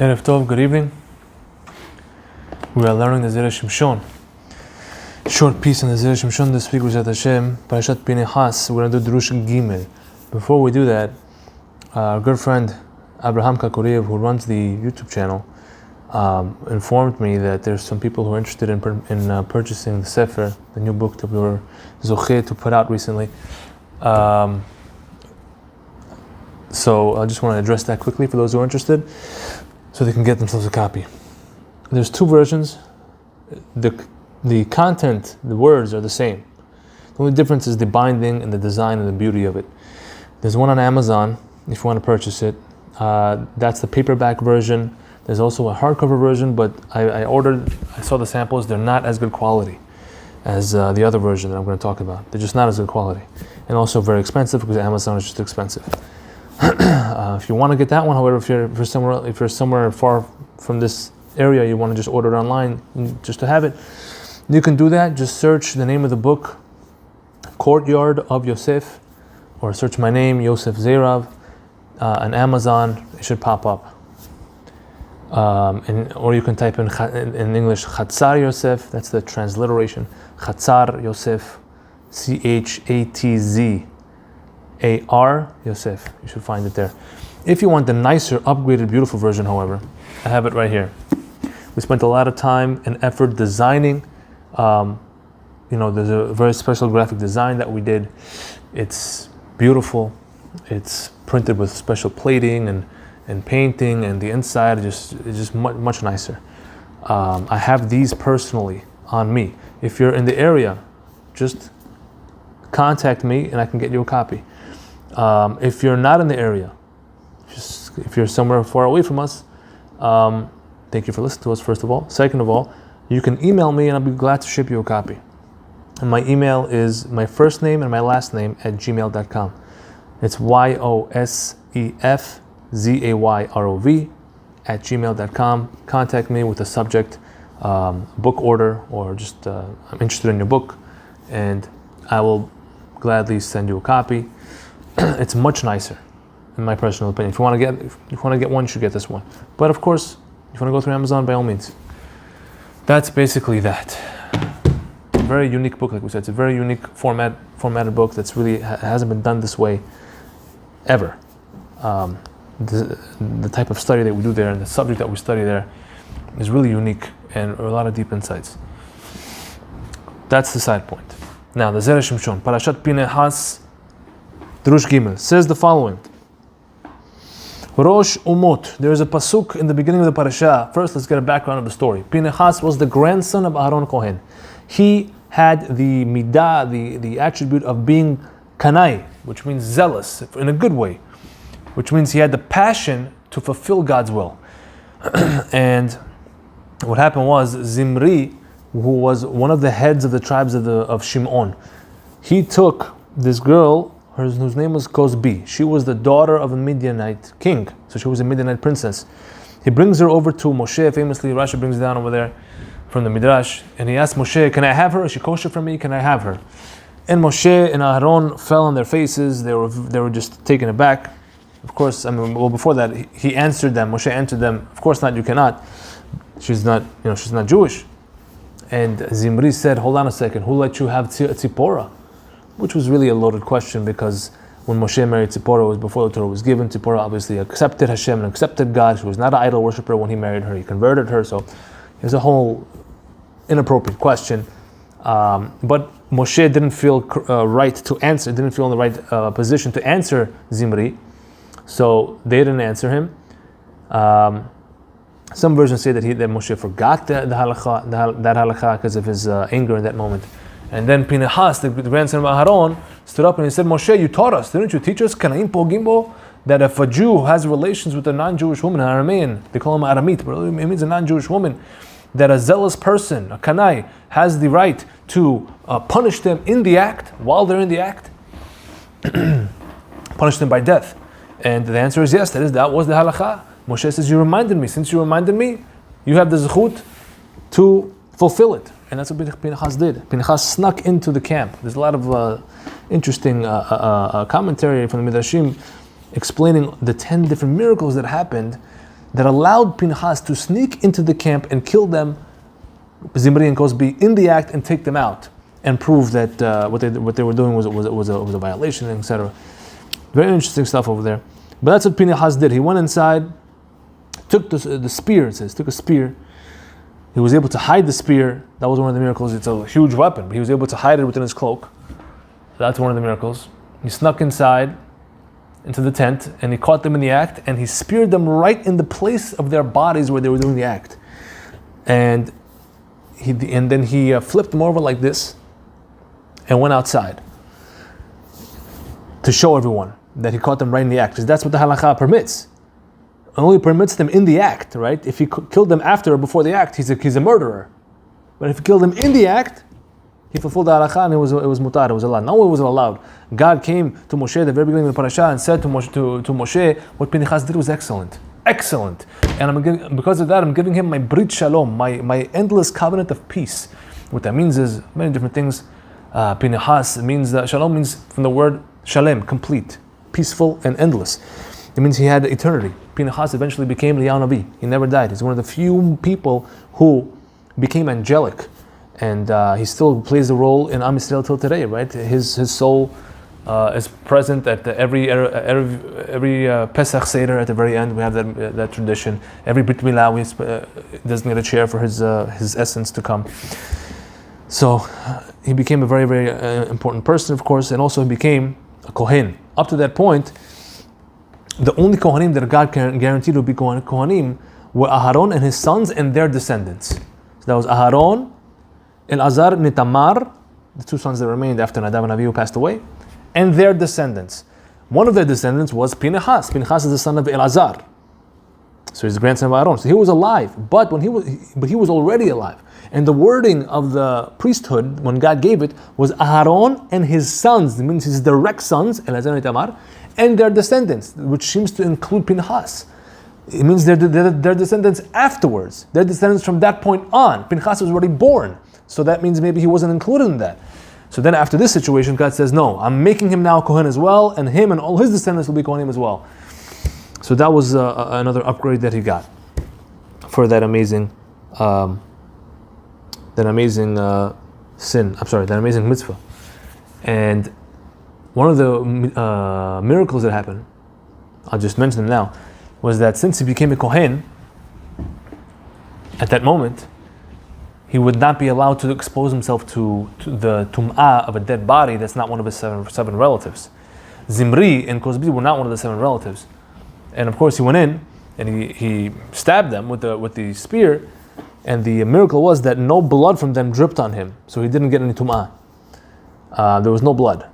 Erev Tov, good evening. We are learning the Zera Shimshon. Short piece in the Zera Shimshon this week, B'ezrat Hashem, Parashat Pinchas. We're going to do Drush Gimel. Before we do that, our good friend Rabbi Chaim Kanievski, who runs the YouTube channel, informed me that there's some people who are interested in purchasing the Sefer, the new book that we were zocheh to put out recently. So I just want to address that quickly for those who are interested, so they can get themselves a copy. There's two versions. The content, the words are the same. The only difference is the binding and the design and the beauty of it. There's one on Amazon, if you want to purchase it. That's the paperback version. There's also a hardcover version, but I saw the samples. They're not as good quality as the other version that I'm going to talk about. They're just not as good quality. And also very expensive because Amazon is just expensive. If you want to get that one, however, if you're somewhere far from this area, you want to just order it online just to have it, you can do that. Just search the name of the book, Courtyard of Yosef, or search my name, Yosef Zayrov, on Amazon. It should pop up. Or you can type in English Chatzar Yosef. That's the transliteration. Chatzar Yosef, CHATZAR Yosef. You should find it there. If you want the nicer, upgraded, beautiful version, however, I have it right here. We spent a lot of time and effort designing. There's a very special graphic design that we did. It's beautiful. It's printed with special plating and painting, and the inside is just much nicer. I have these personally on me. If you're in the area, just contact me and I can get you a copy. If you're not in the area, if you're somewhere far away from us, thank you for listening to us, first of all. Second of all, you can email me and I'll be glad to ship you a copy. And my email is my first name and my last name @gmail.com. It's YOSEFZAYROV @gmail.com. Contact me with the subject, book order, or just I'm interested in your book, and I will gladly send you a copy. It's much nicer, in my personal opinion. If you want to get one, you should get this one. But of course, if you want to go through Amazon, by all means. That's basically that. Very unique book, like we said. It's a very unique formatted book that's really hasn't been done this way ever. The type of study that we do there and the subject that we study there is really unique and a lot of deep insights. That's the side point. Now, the Zera Shimshon, Parashat Pinchas, Drush Gimel, says the following. Rosh Umot. There is a pasuk in the beginning of the parasha. First, let's get a background of the story. Pinchas was the grandson of Aaron Kohen. He had the midah, the attribute of being kanai, which means zealous, in a good way, which means he had the passion to fulfill God's will. And what happened was, Zimri, who was one of the heads of the tribes of Shimon, he took this girl, whose name was Cosbi. She was the daughter of a Midianite king, so she was a Midianite princess. He brings her over to Moshe, famously, Rashi brings it down over there from the Midrash, and he asked Moshe, can I have her? Is she kosher for me? Can I have her? And Moshe and Aaron fell on their faces. They were just taken aback. Of course, before that, he answered them. Moshe answered them, of course not, you cannot. She's not Jewish. And Zimri said, hold on a second, who let you have Tzipporah? Which was really a loaded question, because when Moshe married Tzipporah, it was before the Torah was given. Tzipporah obviously accepted Hashem and accepted God. She was not an idol worshiper when he married her. He converted her, so there's a whole inappropriate question. But Moshe didn't feel right to answer, didn't feel in the right position to answer Zimri, so they didn't answer him. Some versions say that Moshe forgot that halakha because of his anger in that moment. And then Pinchas, the grandson of Aaron, stood up and he said, Moshe, you taught us, didn't you teach us, Kanaim Pogimbo, that if a Jew has relations with a non-Jewish woman, an Aramean, they call him Aramit, but it means a non-Jewish woman, that a zealous person, a Kanai, has the right to punish them in the act, while they're in the act, punish them by death. And the answer is yes, that was the halakha. Moshe says, since you reminded me, you have the zechut to fulfill it. And that's what Pinchas did. Pinchas snuck into the camp. There's a lot of interesting commentary from the Midrashim explaining the 10 different miracles that happened that allowed Pinchas to sneak into the camp and kill them, Zimri and Cosbi, in the act and take them out and prove that what they were doing was a violation, etc. Very interesting stuff over there. But that's what Pinchas did. He went inside, took the spear, it says, took a spear. He was able to hide the spear. That was one of the miracles. It's a huge weapon, but he was able to hide it within his cloak. That's one of the miracles. He snuck inside into the tent and he caught them in the act and he speared them right in the place of their bodies where they were doing the act. And then he flipped them over like this and went outside to show everyone that he caught them right in the act, because that's what the halakha permits. It only permits them in the act, right? If he killed them after or before the act, he's a murderer. But if he killed them in the act, he fulfilled the halakha and it was mutar, it was allowed. Not only was it allowed, God came to Moshe at the very beginning of the parasha and said to Moshe, what Pinchas did was excellent. Excellent. And because of that, I'm giving him my brit shalom, my endless covenant of peace. What that means is many different things. Pinchas means shalom means from the word shalem, complete, peaceful and endless. It means he had eternity. Pinchas eventually became Liyahu Navi. He never died. He's one of the few people who became angelic, and he still plays a role in Am Yisrael till today. Right? His soul is present at every Pesach Seder at the very end. We have that tradition. Every Brit Milah we designate a chair for his essence to come. So he became a very, very important person, of course, and also he became a Kohen. Up to that point, the only Kohanim that God guaranteed would be Kohanim were Aharon and his sons and their descendants. So that was Aharon, Elazar, Nitamar, the two sons that remained after Nadav and Avihu passed away, and their descendants. One of their descendants was Pinchas. Pinchas is the son of Elazar. So he's the grandson of Aaron. So he was alive, but he was already alive. And the wording of the priesthood, when God gave it, was Aharon and his sons. It means his direct sons, Elazar and Itamar, and their descendants, which seems to include Pinchas. It means their descendants afterwards. Their descendants from that point on. Pinchas was already born. So that means maybe he wasn't included in that. So then after this situation, God says, no, I'm making him now Kohen as well, and him and all his descendants will be Kohanim as well. So that was another upgrade that he got for that amazing that amazing mitzvah. And one of the miracles that happened, I'll just mention them now, was that since he became a Kohen, at that moment, he would not be allowed to expose himself to the tum'ah of a dead body that's not one of his seven relatives. Zimri and Cosbi were not one of the 7 relatives. And of course he went in and he stabbed them with the spear, and the miracle was that no blood from them dripped on him, so he didn't get any tum'ah. There was no blood.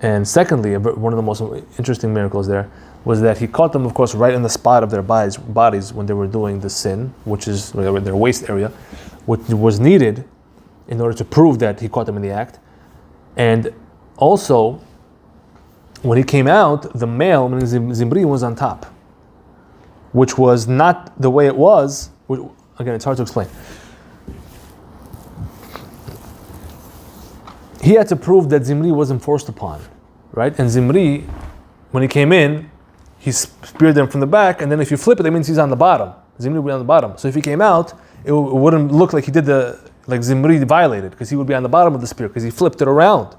And secondly, one of the most interesting miracles there was that he caught them, of course, right in the spot of their bodies when they were doing the sin, which is their waist area, which was needed in order to prove that he caught them in the act. And also, when he came out, the male, meaning Zimri, was on top, which was not the way it was. Again, it's hard to explain. He had to prove that Zimri wasn't forced upon, right? And Zimri, when he came in, he speared them from the back, and then if you flip it, that means he's on the bottom. Zimri would be on the bottom. So if he came out, it wouldn't look like he did like Zimri violated, because he would be on the bottom of the spear, because he flipped it around.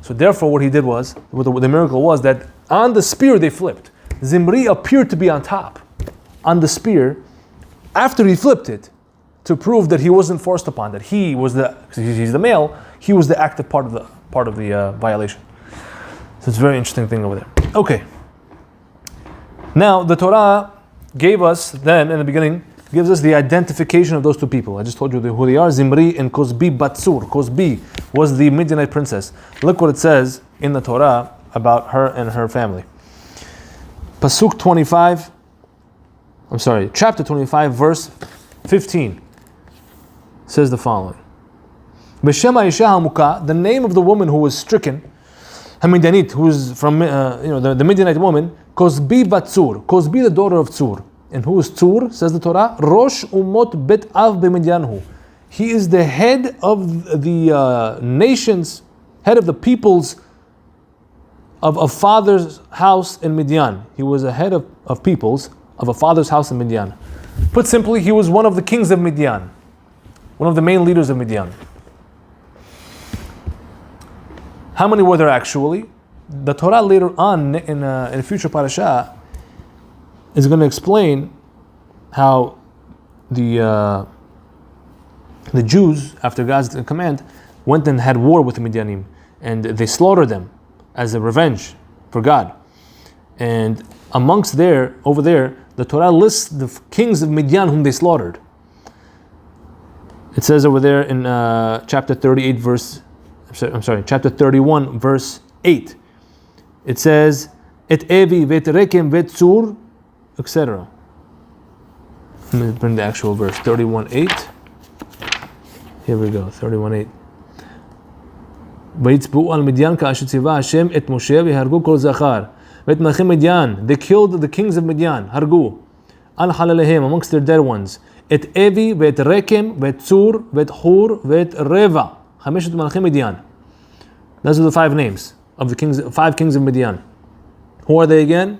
So therefore what he did was, what the miracle was, that on the spear they flipped. Zimri appeared to be on top, on the spear, after he flipped it, to prove that he wasn't forced upon, that he was because he's the male, he was the active part of the violation. So it's a very interesting thing over there. Okay. Now the Torah gave us then in the beginning, gives us the identification of those two people. I just told you who they are, Zimri and Cosbi Batsur. Cosbi was the Midianite princess. Look what it says in the Torah about her and her family. Chapter 25, verse 15 says the following. B'Shem Ha'isha Hamuka, the name of the woman who was stricken, Hamidanit, who is from the Midianite woman, Cosbi Batsur, Cosbi the daughter of Tsur. And who is Tsur, says the Torah? Rosh Umot Bet Av B'Midyanhu. He is the head of the nations, head of the peoples of father's house in Midian. He was a head of peoples of a father's house in Midian. Put simply, he was one of the kings of Midian, one of the main leaders of Midian. How many were there actually? The Torah later on in a future parasha is going to explain how the Jews, after God's command, went and had war with the Midianim, and they slaughtered them as a revenge for God. And amongst over there, the Torah lists the kings of Midian whom they slaughtered. It says over there in chapter 31, verse 8. It says, Et Evi, Vet Rekem, Vet Tzur, etc. Let me bring the actual verse, 31:8. Here we go, 31:8. ויצבאו על מדיין כאשר ציווה השם את משה והרגו כל זכר ואת מלכי מדיין. They killed the kings of Midian, הרגו על חלליהם, amongst their dead ones, את אבי ואת רקם ואת צור ואת חור ואת רבע, חמשת מלכי מדיין. Those are the 5 names of the kings, 5 kings of Midian. Who are they again?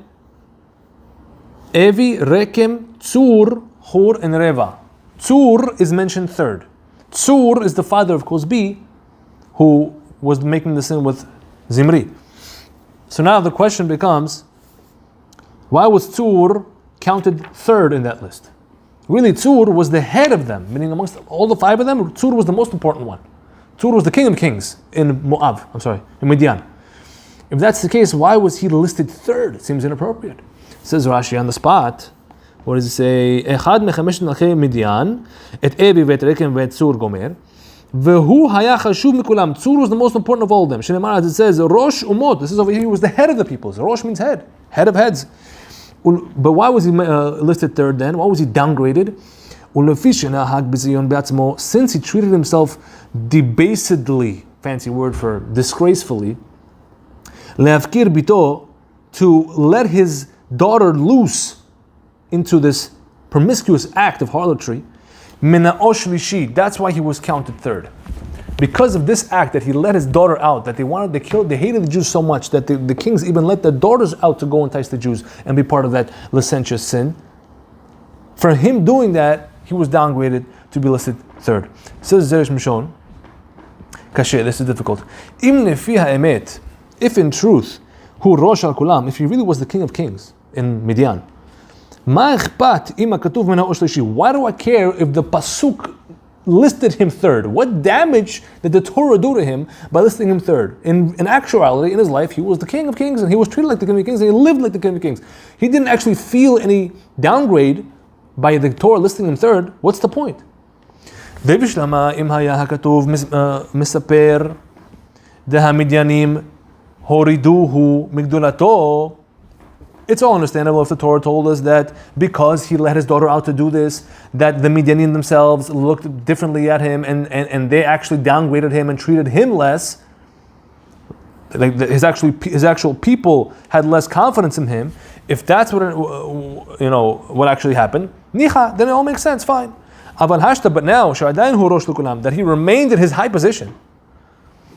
Evi, Rekem, Tzur, Hur, and Reva. Tzur is mentioned third. Tzur is the father of Kozbi, who was making the sin with Zimri. So now the question becomes, why was Tzur counted third in that list? Really, Tzur was the head of them, meaning amongst all the 5 of them, Tzur was the most important one. Tzur was the king of kings in Midian. If that's the case, why was he listed third? It seems inappropriate. Says Rashi on the spot, what does it say? Echad mechamishet melchei Midian, et Evi v'et Rekem v'et Tzur gomer, v'hu haya chashuv mikulam. Tzur was the most important of all of them. Shenemar, as it says, Rosh Umot. This is over here. He was the head of the peoples. Rosh means head of heads. But why was he listed third then? Why was he downgraded? Since he treated himself debasedly, fancy word for disgracefully, le'afkir bito, to let his daughter loose into this promiscuous act of harlotry, mena'osh lishi, that's why he was counted third. Because of this act that he let his daughter out, that they hated the Jews so much that the kings even let their daughters out to go entice the Jews and be part of that licentious sin. For him doing that, he was downgraded to be listed third. Says Zera Shimshon, Kasher, this is difficult. If in truth, hu rosh al kulam, if he really was the king of kings in Midian, why do I care if the pasuk listed him third? What damage did the Torah do to him by listing him third? In actuality, in his life, he was the king of kings, and he was treated like the king of kings, and he lived like the king of kings. He didn't actually feel any downgrade by the Torah listing him third. What's the point? It's all understandable if the Torah told us that because he let his daughter out to do this, that the Midianim themselves looked differently at him and they actually downgraded him and treated him less. Like his actual people had less confidence in him. If that's what actually happened, nicha, then it all makes sense, fine. But now, that he remained in his high position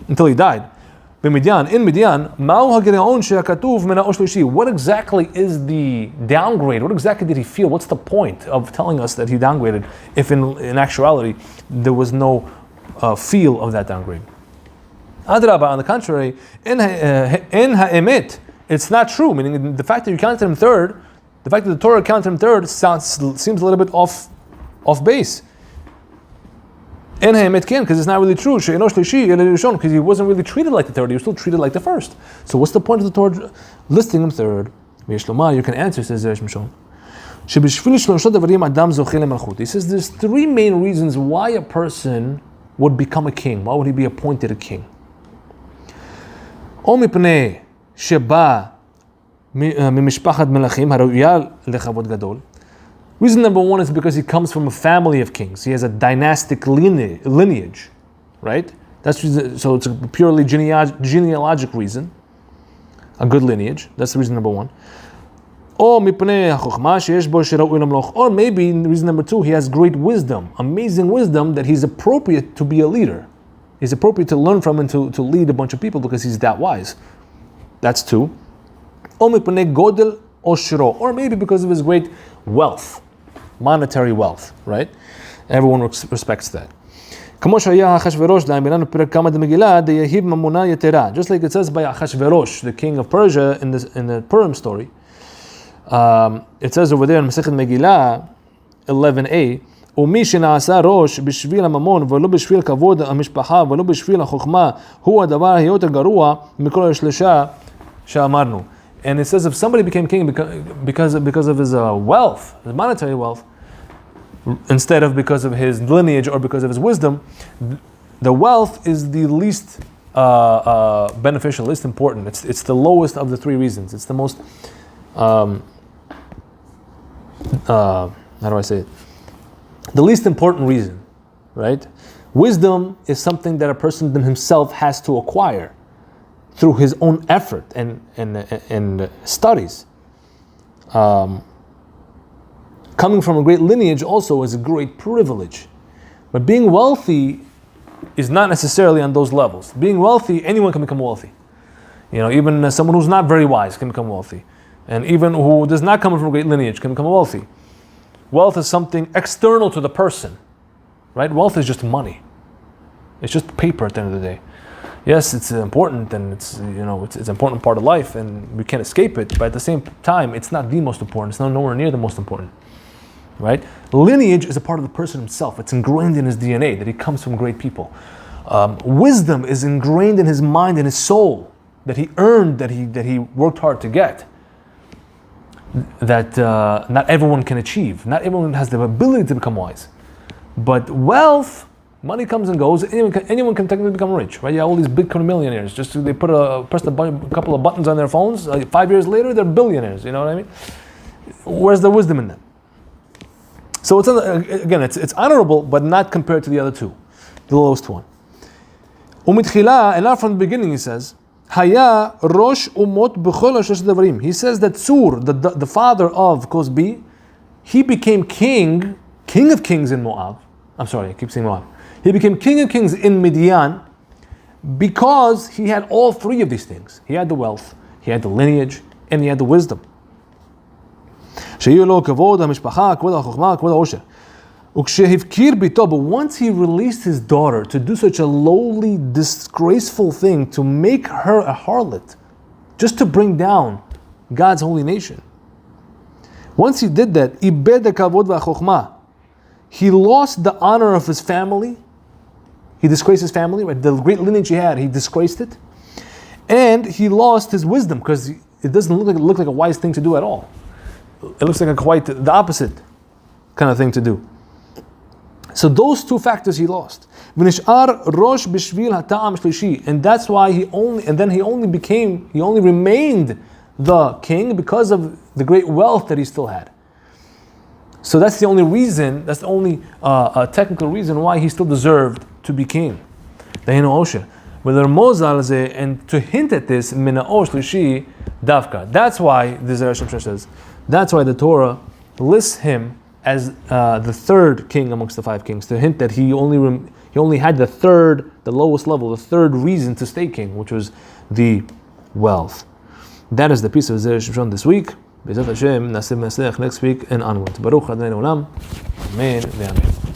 until he died. In Midian, what exactly is the downgrade? What exactly did he feel? What's the point of telling us that he downgraded if in actuality there was no feel of that downgrade? Adrabah, on the contrary, in ha'emet, it's not true. Meaning the fact that you counted him third, the fact that the Torah counted him third seems a little bit off base. Because it's not really true, because he wasn't really treated like the third, he was still treated like the first. So what's the point of the Torah listing him third? You can answer, says Zera Shimshon. He says there's 3 main reasons why a person would become a king. Why would he be appointed a king? Reason number 1 is because he comes from a family of kings. He has a dynastic lineage, right? So it's a purely genealogic reason, a good lineage. That's reason number 1. Or maybe reason number 2, he has great wisdom, amazing wisdom that he's appropriate to be a leader. He's appropriate to learn from and to lead a bunch of people because he's that wise. That's 2. oshro, or maybe because of his great wealth, monetary wealth, right? Everyone respects that. Just like it says by Achashverosh, the king of Persia, in the Purim story. It says over there in Masechet Megillah 11a, ומי שנעשה ראש בשביל הממון ולא בשביל כבוד המשפחה ולא בשביל החוכמה הוא הדבר היותר גרוע מכל השלושה שאמרנו. And it says if somebody became king because of his wealth, his monetary wealth, instead of because of his lineage or because of his wisdom, the wealth is the least beneficial, least important. It's the lowest of the three reasons. It's the most how do I say it? The least important reason, right? Wisdom is something that a person himself has to acquire through his own effort and studies. Coming from a great lineage also is a great privilege. But being wealthy is not necessarily on those levels. Being wealthy, anyone can become wealthy. Even someone who's not very wise can become wealthy. And even who does not come from a great lineage can become wealthy. Wealth is something external to the person, right? Wealth is just money. It's just paper at the end of the day. Yes, it's important, and it's an important part of life, and we can't escape it. But at the same time, it's not the most important. It's nowhere near the most important, right? Lineage is a part of the person himself. It's ingrained in his DNA that he comes from great people. Wisdom is ingrained in his mind and his soul that he earned, that he worked hard to get. That not everyone can achieve. Not everyone has the ability to become wise. But wealth, money comes and goes. Anyone can technically become rich, right? You have all these Bitcoin millionaires. Just they press a couple of buttons on their phones. 5 years later, they're billionaires. You know what I mean? Where's the wisdom in that? So it's honorable, but not compared to the other two, the lowest one. Umitchila, and not from the beginning, he says. Haya Rosh Umot B'chol HaShosh Devarim. He says that Sur, the father of Cosbi, he became king of kings in Moab. I'm sorry, I keep saying Moab. He became king of kings in Midian because he had all three of these things. He had the wealth, he had the lineage, and he had the wisdom. Sheyu lo kavod hamishpacha, kavod hachokma, kavod haosher. But once he released his daughter to do such a lowly, disgraceful thing, to make her a harlot, just to bring down God's holy nation. Once he did that, he lost the honor of his family. He disgraced his family, right? The great lineage he had, he disgraced it. And he lost his wisdom, because it doesn't look like a wise thing to do at all. It looks like quite the opposite kind of thing to do. So those two factors he lost. And that's why he only remained the king because of the great wealth that he still had. So that's the only reason, that's the only technical reason why he still deserved to be king. And to hint at this, that's why the Zera Shimshon says, that's why the Torah lists him as the third king amongst the five kings, to hint that he only had the lowest level, the third reason to stay king, which was the wealth. That is the piece of Zera Shimshon this week. B'ezrat Hashem, Naseh Masech next week and onwards. Baruch Adonai Olam. Amen. Amen.